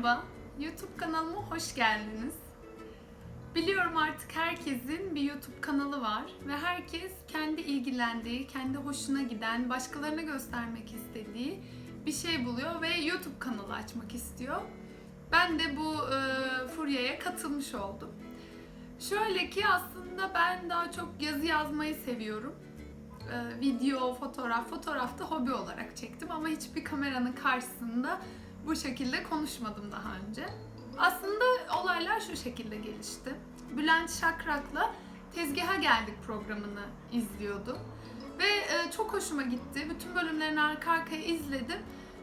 Merhaba, YouTube kanalıma hoş geldiniz. Biliyorum artık herkesin bir YouTube kanalı var ve herkes kendi ilgilendiği, kendi hoşuna giden, başkalarına göstermek istediği bir şey buluyor ve YouTube kanalı açmak istiyor. Ben de bu furyaya katılmış oldum. Şöyle ki aslında ben daha çok yazı yazmayı seviyorum. Video, fotoğrafta hobi olarak çektim ama hiçbir kameranın karşısında bu şekilde konuşmadım daha önce. Aslında olaylar şu şekilde gelişti. Bülent Şakrak'la Tezgaha Geldik programını izliyordum. Ve çok hoşuma gitti. Bütün bölümlerini arka arkaya izledim.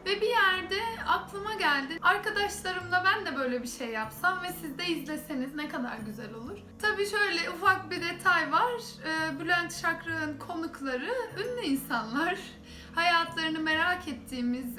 Ve bir yerde aklıma geldi. Arkadaşlarımla ben de böyle bir şey yapsam ve siz de izleseniz ne kadar güzel olur. Tabii şöyle ufak bir detay var. Bülent Şakrak'ın konukları ünlü insanlar. Hayatlarını merak ettiğimiz,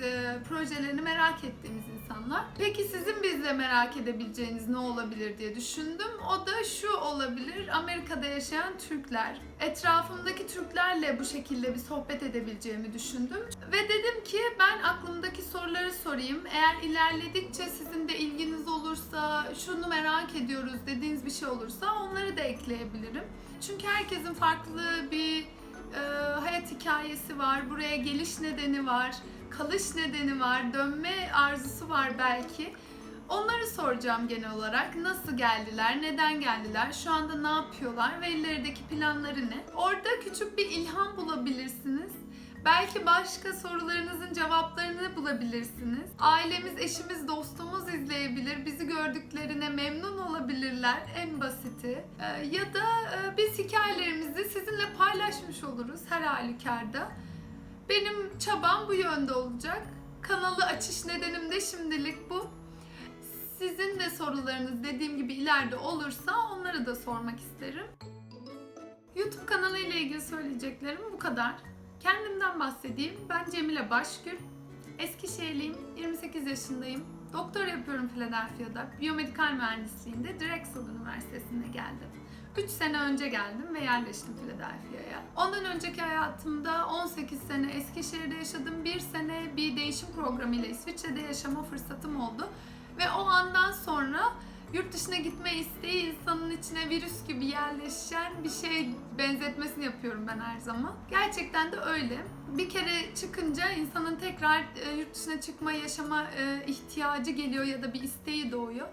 projelerini merak ettiğimiz insanlar. Peki sizin bizle merak edebileceğiniz ne olabilir diye düşündüm. O da şu olabilir: Amerika'da yaşayan Türkler. Etrafımdaki Türklerle bu şekilde bir sohbet edebileceğimi düşündüm. Ve dedim ki ben aklımdaki soruları sorayım. Eğer ilerledikçe sizin de ilginiz olursa, şunu merak ediyoruz dediğiniz bir şey olursa onları da ekleyebilirim. Çünkü herkesin farklı bir hayat hikayesi var, buraya geliş nedeni var, kalış nedeni var, dönme arzusu var belki. Onları soracağım genel olarak. Nasıl geldiler, neden geldiler, şu anda ne yapıyorlar ve ilerideki planları ne? Orada küçük bir ilham bulabilirsiniz. Belki başka sorularınızın cevaplarını bulabilirsiniz. Ailemiz, eşimiz, dostumuz izleyebilir. Bizi gördüklerine memnun olabilirler en basiti. Ya da biz hikayelerimizi sizinle paylaşmış oluruz her halükarda. Benim çabam bu yönde olacak. Kanalı açış nedenim de şimdilik bu. Sizin de sorularınız dediğim gibi ileride olursa onları da sormak isterim. YouTube kanalı ile ilgili söyleyeceklerim bu kadar. Kendimden bahsedeyim. Ben Cemile Başgül. Eskişehirliyim. 28 yaşındayım. Doktor yapıyorum Philadelphia'da. Biyomedikal mühendisliğinde Drexel Üniversitesi'ne geldim. 3 sene önce geldim ve yerleştim Philadelphia'ya. Ondan önceki hayatımda 18 sene Eskişehir'de yaşadım. 1 sene bir değişim programıyla İsviçre'de yaşama fırsatım oldu. Ve o andan sonra yurt dışına gitme isteği insanın içine virüs gibi yerleşen bir şey benzetmesini yapıyorum ben her zaman. Gerçekten de öyle. Bir kere çıkınca insanın tekrar yurt dışına çıkma, yaşama ihtiyacı geliyor ya da bir isteği doğuyor.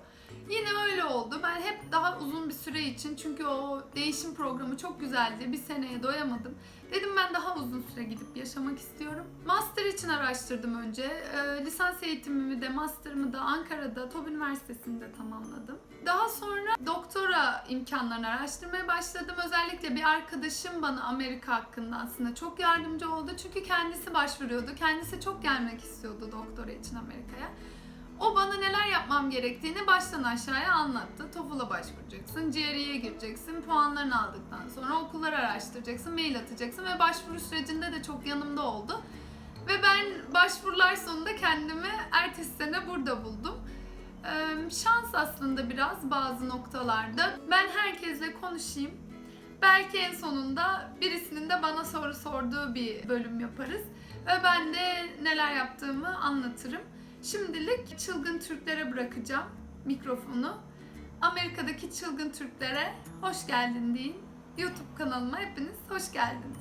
Yine öyle oldu. Ben hep daha uzun bir süre için, çünkü o değişim programı çok güzeldi. Bir seneye doyamadım. Dedim ben daha uzun süre gidip yaşamak istiyorum. Master için araştırdım önce. Lisans eğitimimi de master'ımı da Ankara'da TOB Üniversitesi'nde tamamladım. Daha sonra doktora imkanlarını araştırmaya başladım. Özellikle bir arkadaşım bana Amerika hakkında aslında çok yardımcı oldu. Çünkü kendisi başvuruyordu. Kendisi çok gelmek istiyordu doktora için Amerika'ya. O bana neler yapmam gerektiğini baştan aşağıya anlattı. TOEFL'a başvuracaksın, GRE'ye gireceksin, puanlarını aldıktan sonra okulları araştıracaksın, mail atacaksın ve başvuru sürecinde de çok yanımda oldu. Ve ben başvurular sonunda kendimi ertesi sene burada buldum. Şans aslında biraz bazı noktalarda. Ben herkesle konuşayım. Belki en sonunda birisinin de bana soru sorduğu bir bölüm yaparız. Ve ben de neler yaptığımı anlatırım. Şimdilik çılgın Türklere bırakacağım mikrofonu. Amerika'daki çılgın Türklere hoş geldin deyin. YouTube kanalıma hepiniz hoş geldiniz.